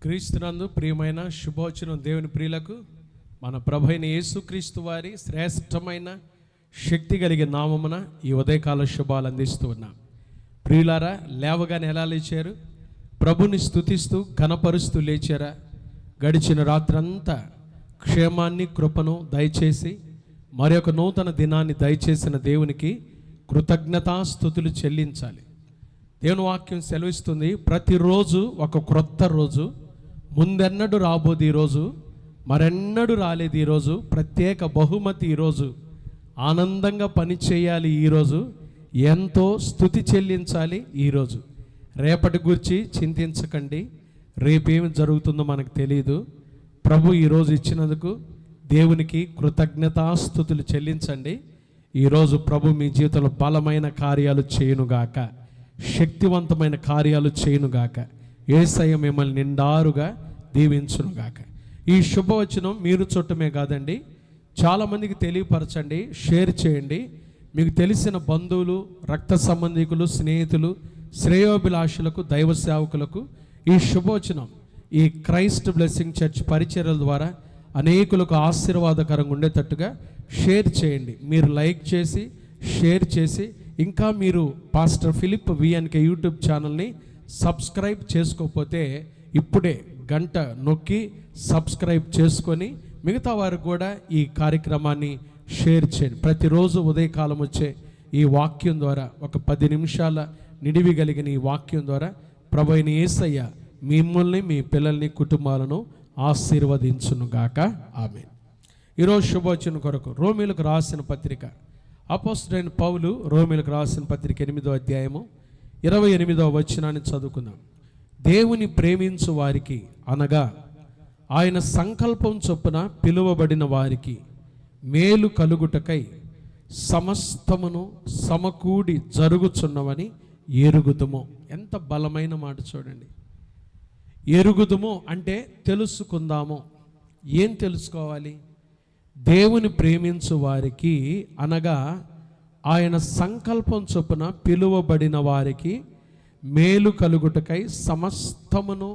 క్రీస్తునందు ప్రియమైన శుభోచనం దేవుని ప్రియులకు మన ప్రభైన యేసుక్రీస్తు వారి శ్రేష్టమైన శక్తి కలిగిన నామమున ఈ ఉదయకాల శుభాలు అందిస్తూ ఉన్నాం. ప్రియులారా, లేవగానే ఎలా లేచారు? ప్రభుని స్తుతిస్తూ ఘనపరుస్తూ లేచారా? గడిచిన రాత్రంతా క్షేమాన్ని కృపను దయచేసి మరొక నూతన దినాన్ని దయచేసిన దేవునికి కృతజ్ఞతాస్తుతులు చెల్లించాలి. దేవుని వాక్యం సెలవిస్తుంది, ప్రతిరోజు ఒక క్రొత్త రోజు, ముందెన్నడు రాబోదు ఈరోజు, మరెన్నడూ రాలేదు ఈరోజు, ప్రత్యేక బహుమతి ఈరోజు, ఆనందంగా పని చేయాలి ఈరోజు, ఎంతో స్తుతి చెల్లించాలి ఈరోజు. రేపటి గురించి చింతించకండి, రేపేమి జరుగుతుందో మనకు తెలియదు. ప్రభు ఈరోజు ఇచ్చినందుకు దేవునికి కృతజ్ఞతాస్తుతులు చెల్లించండి. ఈరోజు ప్రభు మీ జీవితంలో బలమైన కార్యాలు చేయునుగాక, శక్తివంతమైన కార్యాలు చేయునుగాక. యేసయ్య మిమ్మల్ని నిండారుగా దీవించునుగాక. ఈ శుభవచనం మీరు చుట్టమే కాదండి, చాలామందికి తెలియపరచండి, షేర్ చేయండి. మీకు తెలిసిన బంధువులు, రక్త సంబంధికులు, స్నేహితులు, శ్రేయోభిలాషులకు, దైవ సేవకులకు ఈ శుభవచనం ఈ క్రైస్ట్ బ్లెస్సింగ్ చర్చ్ పరిచర్యల ద్వారా అనేకులకు ఆశీర్వాదకరంగా ఉండేటట్టుగా షేర్ చేయండి. మీరు లైక్ చేసి షేర్ చేసి ఇంకా మీరు పాస్టర్ ఫిలిప్ విఎన్కే యూట్యూబ్ ఛానల్ని సబ్స్క్రైబ్ చేసుకోకపోతే ఇప్పుడే గంట నొక్కి సబ్స్క్రైబ్ చేసుకొని మిగతా వారికి కూడా ఈ కార్యక్రమాన్ని షేర్ చేయండి. ప్రతిరోజు ఉదయకాలం వచ్చే ఈ వాక్యం ద్వారా ఒక 10 నిమిషాల నిడివి కలిగిన ఈ వాక్యం ద్వారా ప్రభు అయిన యేసయ్య మిమ్మల్ని, మీ పిల్లల్ని, కుటుంబాలను ఆశీర్వదించునుగాక. ఆమేన్. ఈరోజు శుభవచనం కొరకు రోమీలకు రాసిన పత్రిక, అపోస్తలుడైన పౌలు రోమీలకు రాసిన పత్రిక 8వ అధ్యాయము 28వ వచనాన్ని చదువుకుందాం. దేవుని ప్రేమించు వారికి, అనగా ఆయన సంకల్పం చొప్పున పిలువబడిన వారికి మేలు కలుగుటకై సమస్తమును సమకూడి జరుగుచున్నవని ఎరుగుదుము. ఎంత బలమైన మాట చూడండి. ఎరుగుదుము అంటే తెలుసుకుందాము. ఏం తెలుసుకోవాలి? దేవుని ప్రేమించు వారికి, అనగా ఆయన సంకల్పం చొప్పున పిలువబడిన వారికి మేలు కలుగుటకై సమస్తమును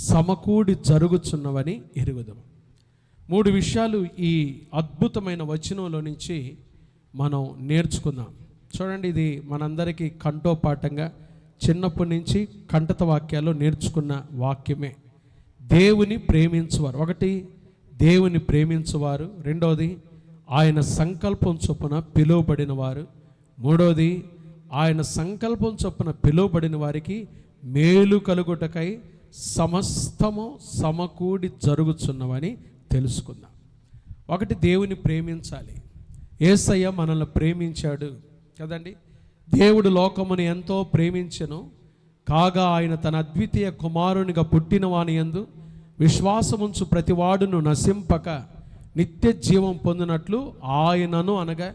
సమకూడి జరుగుచున్నవని ఎరుగుదుము. 3 విషయాలు ఈ అద్భుతమైన వచనంలో నుంచి మనం నేర్చుకుందాం. చూడండి, ఇది మనందరికీ కంఠోపాఠంగా చిన్నప్పటి నుంచి కంఠత వాక్యాల్లో నేర్చుకున్న వాక్యమే. దేవుని ప్రేమించువారు, ఒకటి దేవుని ప్రేమించువారు, రెండవది ఆయన సంకల్పం చొప్పున పిలువబడిన వారు, మూడవది ఆయన సంకల్పం చొప్పున పిలువబడిన వారికి మేలు కలుగుటకై సమస్తము సమకూడి జరుగుచున్నవని తెలుసుకుందాం. ఒకటి, దేవుని ప్రేమించాలి. యేసయ్య మనల్ని ప్రేమించాడు కదండి. దేవుడు లోకమును ఎంతో ప్రేమించెను, కాగా ఆయన తన అద్వితీయ కుమారునిగా పుట్టిన వాని యందు విశ్వాసముంచు ప్రతివాడును నశింపక నిత్య జీవం పొందినట్లు ఆయనను, అనగా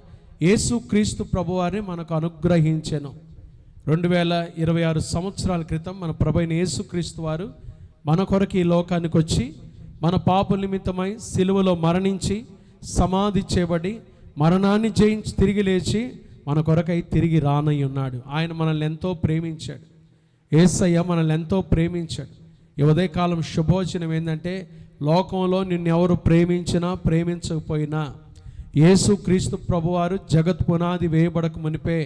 యేసుక్రీస్తు ప్రభువారిని మనకు అనుగ్రహించెను. 2026 సంవత్సరాల క్రితం మన ప్రభువైన యేసుక్రీస్తు వారు మన కొరకు ఈ లోకానికి వచ్చి మన పాప నిమిత్తమై సిలువలో మరణించి సమాధి చేయబడి మరణాన్ని జయించి తిరిగి లేచి మన కొరకై తిరిగి రానై ఉన్నాడు. ఆయన మనల్ని ఎంతో ప్రేమించాడు. యేసయ్య మనల్ని ఎంతో ప్రేమించాడు. ఈ ఉదయకాలం శుభవచనం ఏంటంటే, లోకంలో నిన్నెవరు ప్రేమించినా ప్రేమించకపోయినా యేసుక్రీస్తు ప్రభువారు జగత్ పునాది వేయబడక మునిపే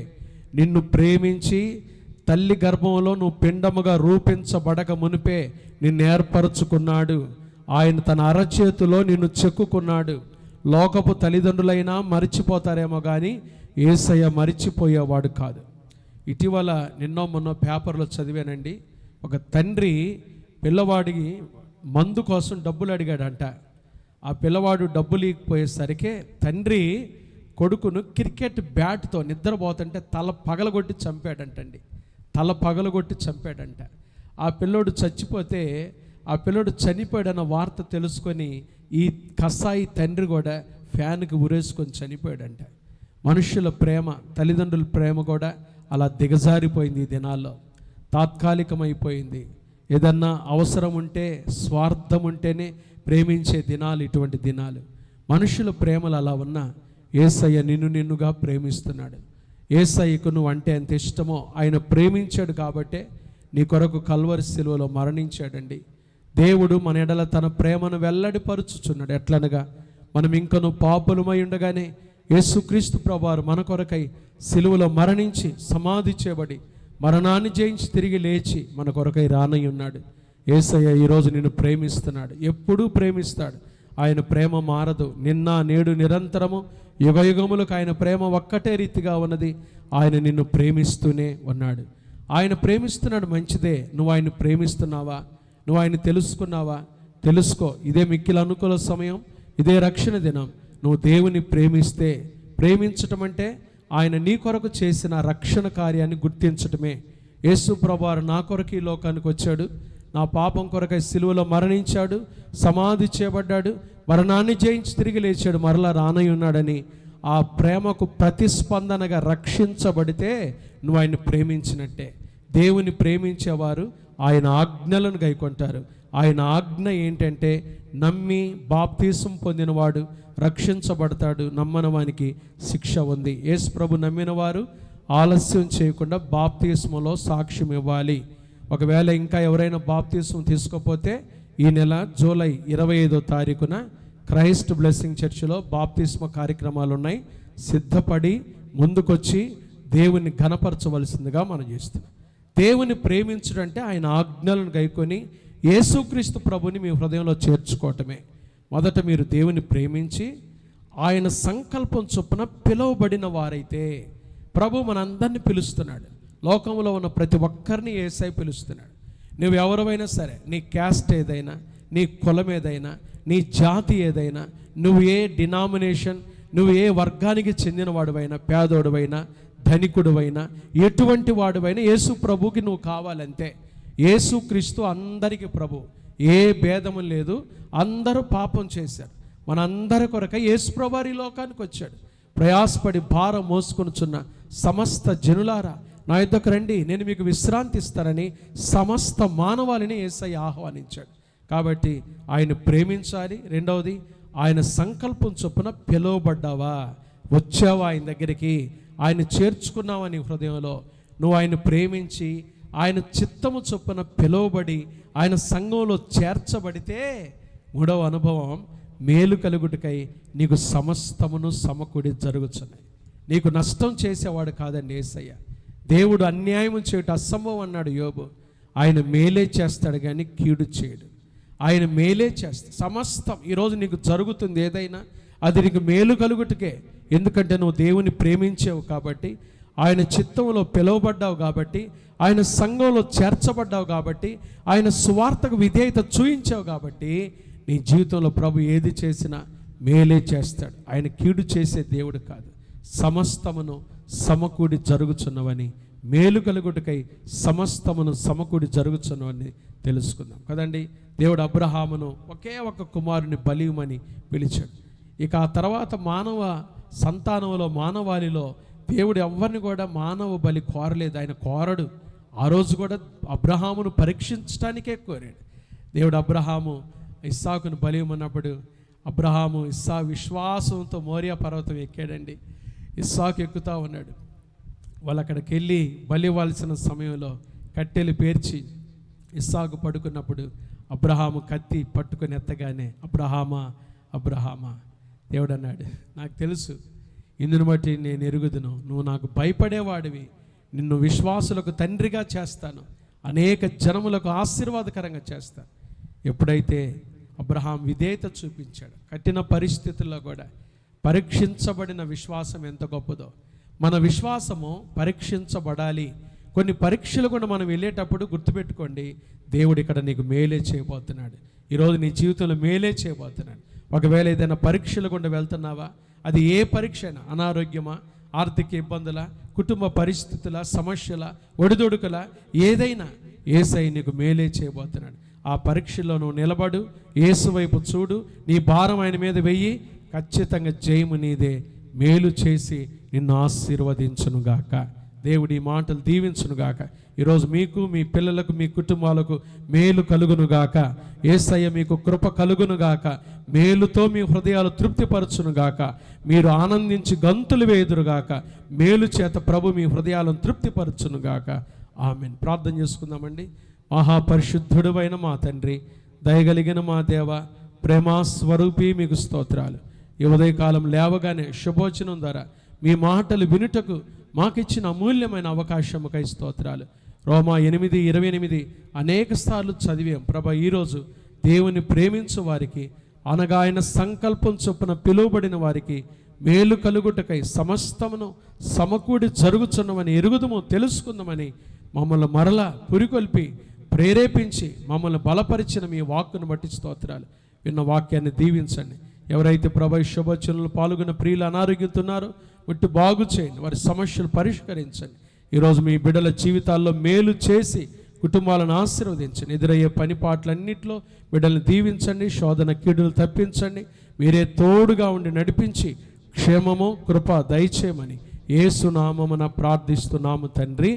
నిన్ను ప్రేమించి తల్లి గర్భంలో నువ్వు పిండముగా రూపించబడక మునిపే నిన్ను ఏర్పరచుకున్నాడు. ఆయన తన అరచేతిలో నిన్ను చెక్కుకున్నాడు. లోకపు తల్లిదండ్రులైనా మరిచిపోతారేమో కానీ యేసయ్య మరిచిపోయేవాడు కాదు. ఇటీవల నిన్నో మొన్నో పేపర్లో చదివానండి, ఒక తండ్రి పిల్లవాడికి మందు కోసం డబ్బులు అడిగాడంట. ఆ పిల్లవాడు డబ్బులు ఇకపోయేసరికి తండ్రి కొడుకును క్రికెట్ బ్యాట్తో నిద్రపోతుంటే తల పగలగొట్టి చంపాడంటండి. తల పగలగొట్టి చంపాడంట. ఆ పిల్లోడు చచ్చిపోతే, ఆ పిల్లోడు చనిపోయాడన్న వార్త తెలుసుకొని ఈ కసాయి తండ్రి కూడా ఫ్యాన్కి ఉరేసుకొని చనిపోయాడంట. మనుషుల ప్రేమ, తల్లిదండ్రుల ప్రేమ కూడా అలా దిగజారిపోయింది. ఈ దినాల్లో తాత్కాలికమైపోయింది. ఏదన్నా అవసరం ఉంటే, స్వార్థం ఉంటేనే ప్రేమించే దినాలు ఇటువంటి దినాలు. మనుషుల ప్రేమలు అలా ఉన్నా యేసయ్య నిన్నుగా ప్రేమిస్తున్నాడు. యేసయ్యకు నువ్వు అంటే ఎంత ఇష్టమో ఆయన ప్రేమించాడు కాబట్టే నీ కొరకు కల్వరి శిలువలో మరణించాడండి. దేవుడు మన ఎడల తన ప్రేమను వెల్లడిపరుచుచున్నాడు. ఎట్లనగా మనం ఇంకను పాపులమై ఉండగానే యేసుక్రీస్తు ప్రభువారు మన కొరకై సిలువలో మరణించి సమాధి చేయబడి మరణాన్ని జయించి తిరిగి లేచి మన కొరకై రానై ఉన్నాడు. యేసయ్య ఈరోజు నిన్ను ప్రేమిస్తున్నాడు, ఎప్పుడూ ప్రేమిస్తాడు. ఆయన ప్రేమ మారదు, నిన్న నేడు నిరంతరము యుగయుగములకు ఆయన ప్రేమ ఒక్కటే రీతిగా ఉన్నది. ఆయన నిన్ను ప్రేమిస్తూనే ఉన్నాడు. ఆయన ప్రేమిస్తున్నాడు, మంచిదే. నువ్వు ఆయన ప్రేమిస్తున్నావా? నువ్వు ఆయన తెలుసుకున్నావా? తెలుసుకో. ఇదే మిక్కిలి అనుకూల సమయం, ఇదే రక్షణ దినం. నువ్వు దేవుని ప్రేమిస్తే, ప్రేమించటం అంటే ఆయన నీ కొరకు చేసిన రక్షణ కార్యాన్ని గుర్తించటమే. యేసు ప్రభువారు నా కొరకు ఈ లోకానికి వచ్చాడు, నా పాపం కొరకై సిలువలో మరణించాడు, సమాధి చేయబడ్డాడు, మరణాన్ని జయించి తిరిగి లేచాడు, మరలా రానై ఉన్నాడని ఆ ప్రేమకు ప్రతిస్పందనగా రక్షించబడితే నువ్వు ఆయన ప్రేమించినట్టే. దేవుని ప్రేమించేవారు ఆయన ఆజ్ఞలను గైకొంటారు. ఆయన ఆజ్ఞ ఏంటంటే నమ్మి బాప్తీసం పొందినవాడు రక్షించబడతాడు, నమ్మని వానికి శిక్ష ఉంది. యేసు ప్రభు నమ్మిన వారు ఆలస్యం చేయకుండా బాప్తీసంలో సాక్ష్యం ఇవ్వాలి. ఒకవేళ ఇంకా ఎవరైనా బాప్తీసం తీసుకోకపోతే ఈ నెల జూలై 25వ తారీఖున క్రైస్ట్ బ్లెస్సింగ్ చర్చిలో బాప్తిస్మ కార్యక్రమాలు ఉన్నాయి. సిద్ధపడి ముందుకొచ్చి దేవుని ఘనపరచవలసిందిగా మనం చేస్తున్నాం. దేవుని ప్రేమించడం అంటే ఆయన ఆజ్ఞలను గైకొని యేసుక్రీస్తు ప్రభుని మీ హృదయంలో చేర్చుకోవటమే. మొదట మీరు దేవుని ప్రేమించి ఆయన సంకల్పం చొప్పున పిలువబడిన వారైతే, ప్రభు మనందరినీ పిలుస్తున్నాడు. లోకంలో ఉన్న ప్రతి ఒక్కరిని యేసయ్య పిలుస్తున్నాడు. నువ్వు ఎవరైనా సరే, నీ క్యాస్ట్ ఏదైనా, నీ కులం ఏదైనా, నీ జాతి ఏదైనా, నువ్వు ఏ డినామినేషన్, నువ్వు ఏ వర్గానికి చెందిన వాడువైనా, పేదోడువైనా ధనికుడువైనా ఎటువంటి వాడువైనా యేసు ప్రభుకి నువ్వు కావాలంతే. యేసుక్రీస్తు అందరికీ ప్రభు, ఏ భేదము లేదు. అందరూ పాపం చేశారు. మనందరి కొరకై యేసు ప్రభువారు ఈ లోకానికి వచ్చాడు. ప్రయాసపడి భారం మోసుకొనుచున్న సమస్త జనులారా నా యొద్దకు రండి, నేను మీకు విశ్రాంతి ఇస్తానని సమస్త మానవాళిని యేసయ్య ఆహ్వానించాడు. కాబట్టి ఆయన ప్రేమించాలి. రెండవది, ఆయన సంకల్పం చొప్పున పిలువబడ్డావా, వచ్చావా ఆయన దగ్గరికి, ఆయన చేర్చుకున్నావా నీ హృదయంలో. నువ్వు ఆయన ప్రేమించి ఆయన చిత్తము చొప్పున పిలువబడి ఆయన సంఘంలో చేర్చబడితే మూడవ అనుభవం, మేలు కలుగుటకై నీకు సమస్తమును సమకూడి జరుగుతున్నాయి. నీకు నష్టం చేసేవాడు కాదండి యేసయ్య. దేవుడు అన్యాయం చేయటం అసంభవం అన్నాడు యోబు. ఆయన మేలే చేస్తాడు కానీ కీడు చేయడు. ఆయన మేలే చేస్తాడు. సమస్తం ఈరోజు నీకు జరుగుతుంది ఏదైనా అది నీకు మేలు కలుగుటకే. ఎందుకంటే నువ్వు దేవుని ప్రేమించావు కాబట్టి, ఆయన చిత్తంలో పిలువబడ్డావు కాబట్టి, ఆయన సంఘంలో చేర్చబడ్డావు కాబట్టి, ఆయన సువార్తకు విధేయత చూయించావు కాబట్టి నీ జీవితంలో ప్రభు ఏది చేసినా మేలే చేస్తాడు. ఆయన కీడు చేసే దేవుడు కాదు. సమస్తమును సమకూడి జరుగుచున్నవని, మేలు కలుగుటకై సమస్తమును సమకూడి జరుగుచున్నవని తెలుసుకుందాం కదండి. దేవుడు అబ్రహామును ఒకే ఒక కుమారుని బలియమని పిలిచాడు. ఇక ఆ తర్వాత మానవ సంతానంలో, మానవాళిలో దేవుడు ఎవరిని కూడా మానవ బలి కోరలేదు. ఆయన కోరడు. ఆ రోజు కూడా అబ్రహామును పరీక్షించడానికే కోరాడు. దేవుడు అబ్రహాము ఇస్సాకును బలియమన్నప్పుడు అబ్రహాము విశ్వాసంతో మోరియా పర్వతం ఎక్కాడండి. ఇస్సాకు ఎక్కుతా ఉన్నాడు. వాళ్ళు అక్కడికి వెళ్ళి బలి ఇవ్వాల్సిన సమయంలో కట్టెలు పేర్చి ఇస్సాకు పడుకున్నప్పుడు అబ్రహాము కత్తి పట్టుకొని ఎత్తగానే అబ్రహామా అబ్రహామా, దేవుడు అన్నాడు, నాకు తెలుసు, ఇందుని బట్టి నేను ఎరుగుదును, నువ్వు నాకు భయపడేవాడివి, నిన్ను విశ్వాసులకు తండ్రిగా చేస్తాను, అనేక జనములకు ఆశీర్వాదకరంగా చేస్తాను. ఎప్పుడైతే అబ్రహాం విధేయత చూపించాడు, కఠిన పరిస్థితుల్లో కూడా పరీక్షించబడిన విశ్వాసం ఎంత గొప్పదో. మన విశ్వాసము పరీక్షించబడాలి. కొన్ని పరీక్షలు కూడా మనం వెళ్ళేటప్పుడు గుర్తుపెట్టుకోండి, దేవుడు ఇక్కడ నీకు మేలే చేయబోతున్నాడు. ఈరోజు నీ జీవితంలో మేలే చేయబోతున్నాడు. ఒకవేళ ఏదైనా పరీక్షలు గుండా వెళ్తున్నావా, అది ఏ పరీక్ష అయినా, అనారోగ్యమా, ఆర్థిక ఇబ్బందుల, కుటుంబ పరిస్థితుల, సమస్యల, ఒడిదొడుకుల, ఏదైనా యేసయ్య నీకు మేలే చేయబోతున్నాడు. ఆ పరీక్షలో నువ్వు నిలబడు, యేసు వైపు చూడు, నీ భారం ఆయన మీద వెయ్యి, ఖచ్చితంగా జయము నీదే. మేలు చేసి నిన్ను ఆశీర్వదించునుగాక. దేవుడి మాటలు దీవించునుగాక. ఈరోజు మీకు, మీ పిల్లలకు, మీ కుటుంబాలకు మేలు కలుగునుగాక. యేసయ్య మీకు కృప కలుగునుగాక. మేలుతో మీ హృదయాలు తృప్తిపరచునుగాక. మీరు ఆనందించి గంతులు వేయుదురుగాక. మేలు చేత ప్రభు మీ హృదయాలను తృప్తిపరచునుగాక. ఆమేన్. ప్రార్థన చేసుకుందామండి. మహాపరిశుద్ధుడైన మా తండ్రి, దయగలిగిన మా దేవ, ప్రేమా స్వరూపి, మీకు స్తోత్రాలు. ఈ ఉదయకాలం లేవగానే శుభోచనం ద్వారా మీ మాటలు వినుటకు మాకిచ్చిన అమూల్యమైన అవకాశముకై స్తోత్రాలు. రోమా 8:28 అనేక సార్లు చదివాం ప్రభా. ఈరోజు దేవుని ప్రేమించు వారికి, అనగా ఆయన సంకల్పం చొప్పున పిలువబడిన వారికి మేలు కలుగుటకై సమస్తమును సమకూడి జరుగుచున్నమని ఎరుగుదము, తెలుసుకుందామని మమ్మల్ని మరలా పురికొల్పి ప్రేరేపించి మమ్మల్ని బలపరిచిన మీ వాక్కును బట్టి స్తోత్రాలు. విన్న వాక్యాన్ని దీవించండి. ఎవరైతే ప్రభా శుభోచనలు పాల్గొన్న ప్రియులు అనారోగ్యంతున్నారో ముట్టి బాగు చేయండి, వారి సమస్యలు పరిష్కరించండి. ఈరోజు మీ బిడ్డల జీవితాల్లో మేలు చేసి కుటుంబాలను ఆశీర్వదించండి. ఎదురయ్యే పని పాటలన్నింటిలో బిడ్డలను దీవించండి, శోధన కీడులు తప్పించండి. మీరే తోడుగా ఉండి నడిపించి క్షేమము కృప దయచేయమని యేసు నామమున ప్రార్థిస్తున్నాము తండ్రి,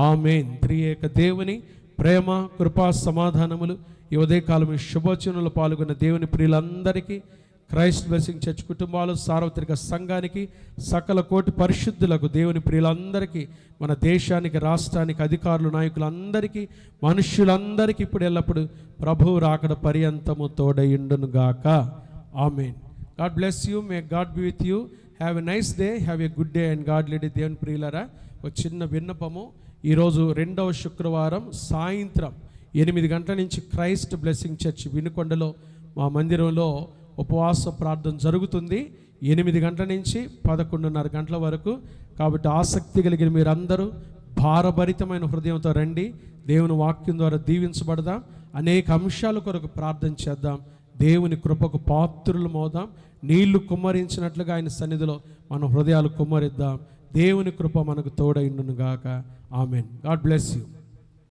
ఆమేన్. త్రియేక దేవుని ప్రేమ, కృపా, సమాధానములు ఈ ఉదయకాలం శుభోచనలు పాల్గొన్న దేవుని ప్రియులందరికీ, క్రైస్ట్ బ్లెస్సింగ్ చర్చ్ కుటుంబాలు, సార్వత్రిక సంఘానికి, సకల కోటి పరిశుద్ధులకు, దేవుని ప్రియులందరికీ, మన దేశానికి, రాష్ట్రానికి, అధికారులు, నాయకులందరికీ, మనుష్యులందరికీ ఇప్పుడు ఎల్లప్పుడు ప్రభువు రాకడ పర్యంతము తోడయుండును గాక. ఆమేన్. God bless you. May God be with you. Have a nice day. Have a good day and God led. దేవుని ప్రియులరా, ఒక చిన్న విన్నపము. ఈరోజు 2వ శుక్రవారం సాయంత్రం 8 గంటల నుంచి క్రైస్ట్ బ్లెస్సింగ్ చర్చ్ వినుకొండలో మా మందిరంలో ఉపవాస ప్రార్థన జరుగుతుంది. 8 గంటల నుంచి 11:30 గంటల వరకు. కాబట్టి ఆసక్తి కలిగిన మీరందరూ భారభరితమైన హృదయంతో రండి. దేవుని వాక్యం ద్వారా దీవించబడదాం. అనేక అంశాల కొరకు ప్రార్థన చేద్దాం. దేవుని కృపకు పాత్రులు మోదాం. నీళ్లు కుమ్మరించినట్లుగా ఆయన సన్నిధిలో మన హృదయాలు కుమ్మరిద్దాం. దేవుని కృప మనకు తోడైండును గాక. ఆమెన్. God bless you.